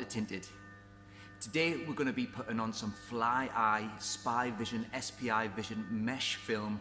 to Tinted. Today we're going to be putting on some fly eye SPI Vision, SPI Vision mesh film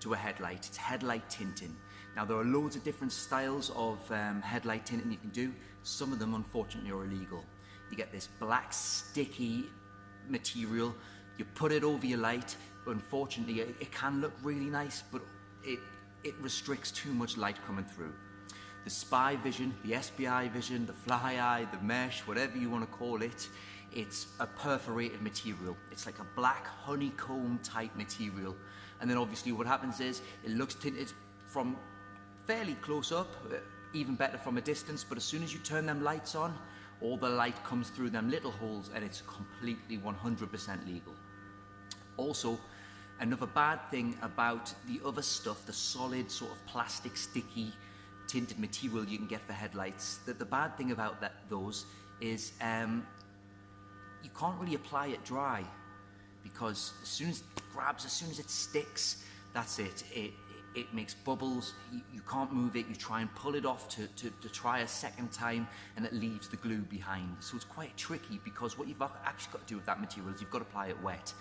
to a headlight. It's headlight tinting. Now there are loads of different styles of headlight tinting you can do. Some of them unfortunately are illegal. You get this black sticky material, you put it over your light, but unfortunately it can look really nice, but it restricts too much light coming through. The SPI Vision, the SPI Vision, the fly eye, the mesh, whatever you want to call it, it's a perforated material. It's like a black honeycomb type material. And then obviously what happens is it looks tinted from fairly close up, even better from a distance, but as soon as you turn them lights on, all the light comes through them little holes and it's completely 100% legal. Also, another bad thing about the other stuff, the solid sort of plastic sticky tinted material you can get for headlights, that the bad thing about those is you can't really apply it dry, because as soon as it grabs, as soon as it sticks, that's it. It makes bubbles, you can't move it, you try and pull it off to try a second time and it leaves the glue behind. So it's quite tricky, because what you've actually got to do with that material is you've got to apply it wet.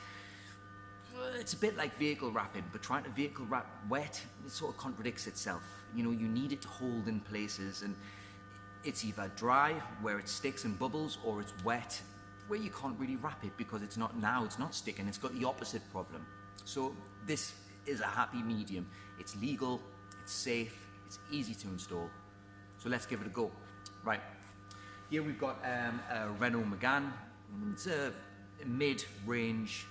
It's a bit like vehicle wrapping, but trying to vehicle wrap wet, it sort of contradicts itself. You know, you need it to hold in places, and it's either dry where it sticks and bubbles, or it's wet where you can't really wrap it because it's not sticking, it's got the opposite problem. So this is a happy medium. It's legal, it's safe, it's easy to install. So let's give it a go. Right, here we've got a Renault Megane. It's a mid-range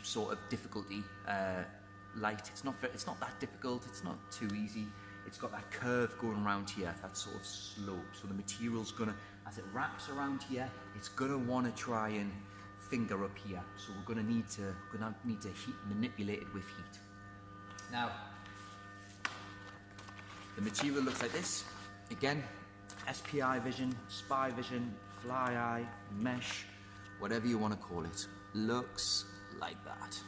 sort of difficulty light. It's not that difficult, it's not too easy. It's got that curve going around here, that sort of slope. So the material's gonna, as it wraps around here, it's gonna wanna try and finger up here. So we're gonna need to manipulate it with heat. Now, the material looks like this. Again, SPI Vision, SPI Vision, fly eye, mesh, whatever you wanna call it. Looks like that.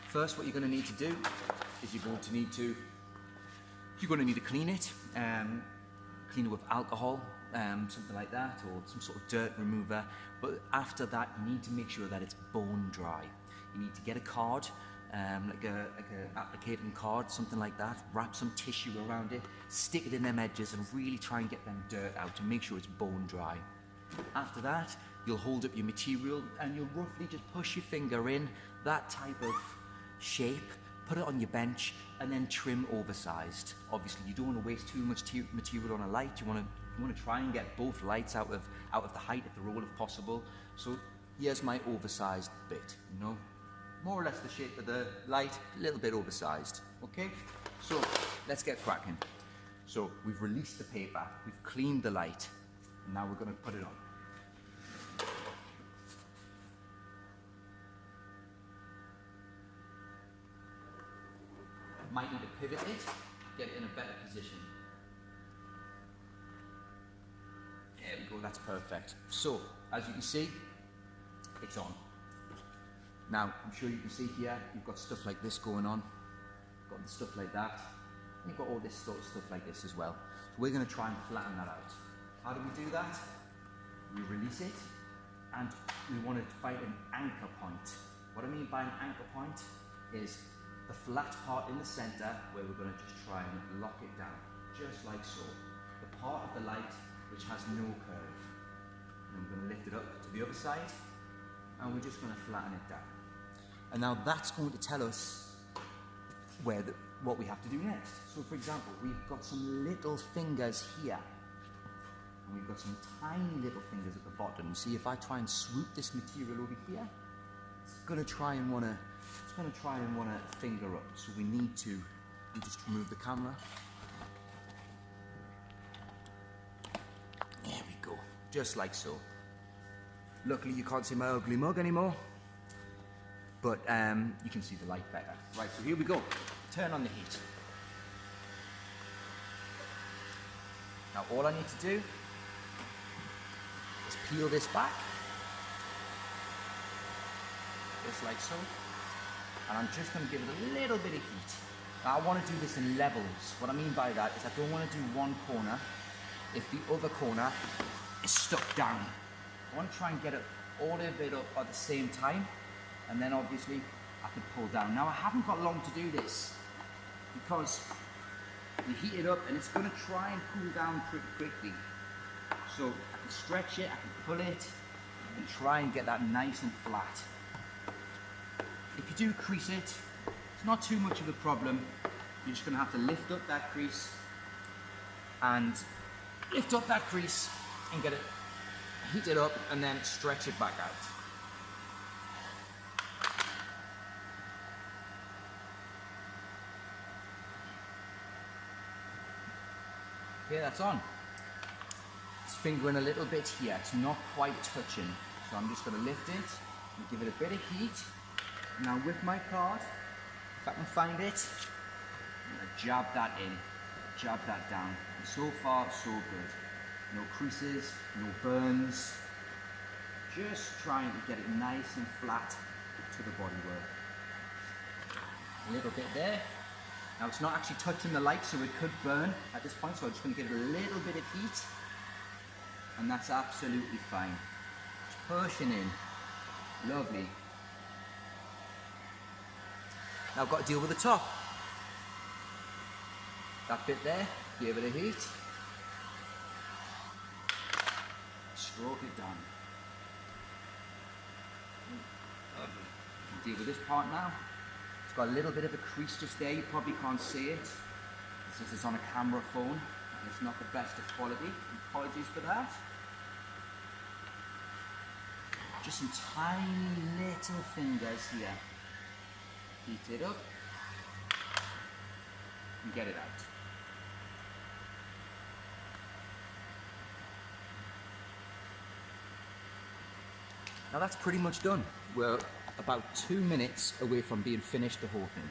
First, what you're going to need to do is you're going to need to clean it. Clean it with alcohol, something like that, or some sort of dirt remover. But after that, you need to make sure that it's bone dry. You need to get a card, like a applicating card, something like that. Wrap some tissue around it, stick it in them edges, and really try and get them dirt out to make sure it's bone dry. After that, you'll hold up your material and you'll roughly just push your finger in that type of shape, put it on your bench, and then trim oversized. Obviously, you don't want to waste too much material on a light. You want to try and get both lights out of the height of the roll if possible. So here's my oversized bit. You know, more or less the shape of the light, a little bit oversized. Okay, so let's get cracking. So we've released the paper, we've cleaned the light, and now we're going to put it on. Might need to pivot it, get it in a better position. There we go, that's perfect. So, as you can see, it's on. Now, I'm sure you can see here, you've got stuff like this going on, got the stuff like that, and you've got all this sort of stuff like this as well. So we're going to try and flatten that out. How do we do that? We release it, and we want to find an anchor point. What I mean by an anchor point is the flat part in the center where we're going to just try and lock it down, just like so. The part of the light which has no curve. And I'm going to lift it up to the other side, and we're just going to flatten it down. And now that's going to tell us what we have to do next. So for example, we've got some little fingers here, and we've got some tiny little fingers at the bottom. You see, if I try and swoop this material over here, it's going to try and want to finger up. So we need to just remove the camera. There we go, just like so. Luckily you can't see my ugly mug anymore, but you can see the light better. Right, so here we go. Turn on the heat. Now all I need to do is peel this back, just like so. And I'm just going to give it a little bit of heat. Now I want to do this in levels. What I mean by that is I don't want to do one corner if the other corner is stuck down. I want to try and get it all of it up at the same time, and then obviously I can pull down. Now I haven't got long to do this because you heat it up and it's going to try and cool down pretty quickly. So I can stretch it, I can pull it, and try and get that nice and flat. If you do crease it, it's not too much of a problem. You're just going to have to lift up that crease and get it heat it up and then stretch it back out. Okay, that's on. It's fingering a little bit here. It's not quite touching. So I'm just going to lift it and give it a bit of heat. Now with my card, if I can find it, I'm going to jab that in, jab that down. And so far, so good. No creases, no burns. Just trying to get it nice and flat to the bodywork. A little bit there. Now it's not actually touching the light, so it could burn at this point, so I'm just going to give it a little bit of heat. And that's absolutely fine. Just pushing in. Lovely. Now I've got to deal with the top. That bit there, give it a heat. Stroke it down. Lovely. Deal with this part now. It's got a little bit of a crease just there. You probably can't see it. This is on a camera phone, and it's not the best of quality. Apologies for that. Just some tiny little fingers here. Heat it up and get it out. Now that's pretty much done. We're about 2 minutes away from being finished, the whole thing.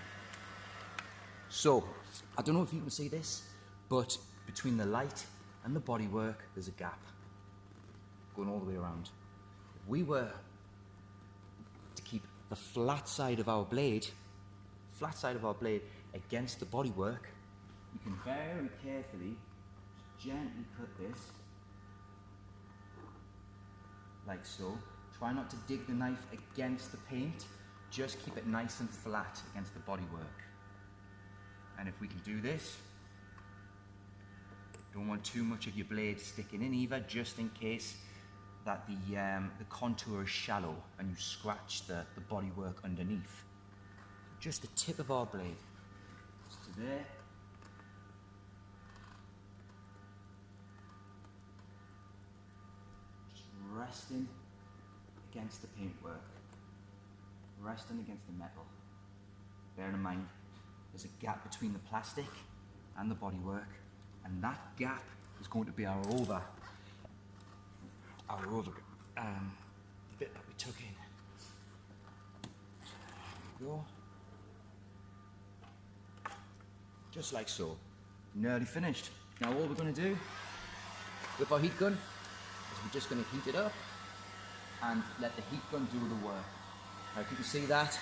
So, I don't know if you can see this, but between the light and the bodywork, there's a gap going all the way around. If we were to keep the flat side of our blade against the bodywork, we can very carefully, gently cut this, like so. Try not to dig the knife against the paint, just keep it nice and flat against the bodywork. And if we can do this, don't want too much of your blade sticking in either, just in case that the contour is shallow and you scratch the bodywork underneath. Just the tip of our blade, just to there. Just resting against the paintwork, resting against the metal. Bear in mind, there's a gap between the plastic and the bodywork, and that gap is going to be our over the bit that we took in. There we go. Just like so. Nearly finished. Now all we're going to do with our heat gun is we're just going to heat it up and let the heat gun do the work. Now if you can see that,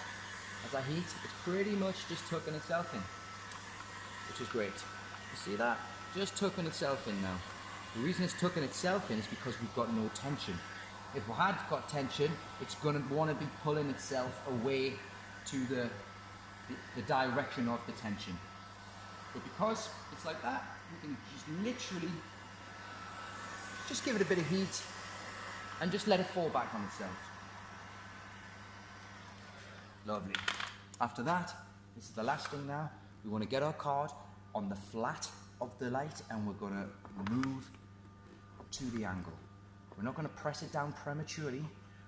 as I heat, it's pretty much just tucking itself in, which is great. You see that? Just tucking itself in now. The reason it's tucking itself in is because we've got no tension. If we had got tension, it's going to want to be pulling itself away to the direction of the tension. But because it's like that, we can just literally just give it a bit of heat and just let it fall back on itself. Lovely. After that, this is the last thing now. We want to get our card on the flat of the light and we're going to move to the angle. We're not going to press it down prematurely.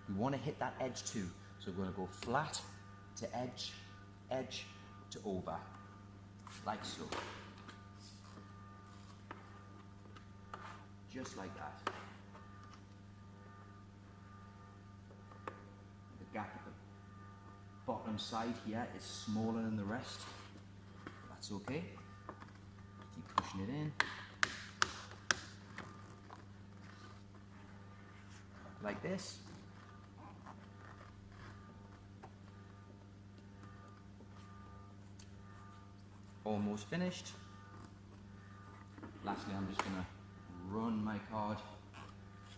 We want to hit that edge too. So we're going to go flat to edge, edge to over, like so. Just like that. The gap at the bottom side here is smaller than the rest. That's okay. Keep pushing it in. Like this. Almost finished. Lastly, I'm just going to run my card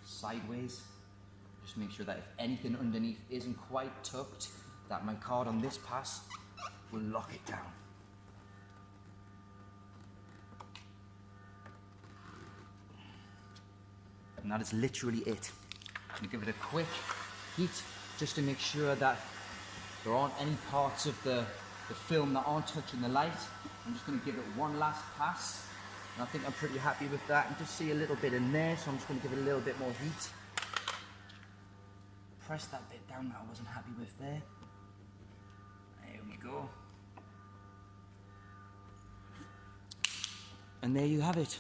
sideways. Just make sure that if anything underneath isn't quite tucked, that my card on this pass will lock it down. And that is literally it. I'm going to give it a quick heat just to make sure that there aren't any parts of the film that aren't touching the light. I'm just going to give it one last pass. And I think I'm pretty happy with that. And just see a little bit in there, so I'm just going to give it a little bit more heat. Press that bit down that I wasn't happy with there. There we go. And there you have it.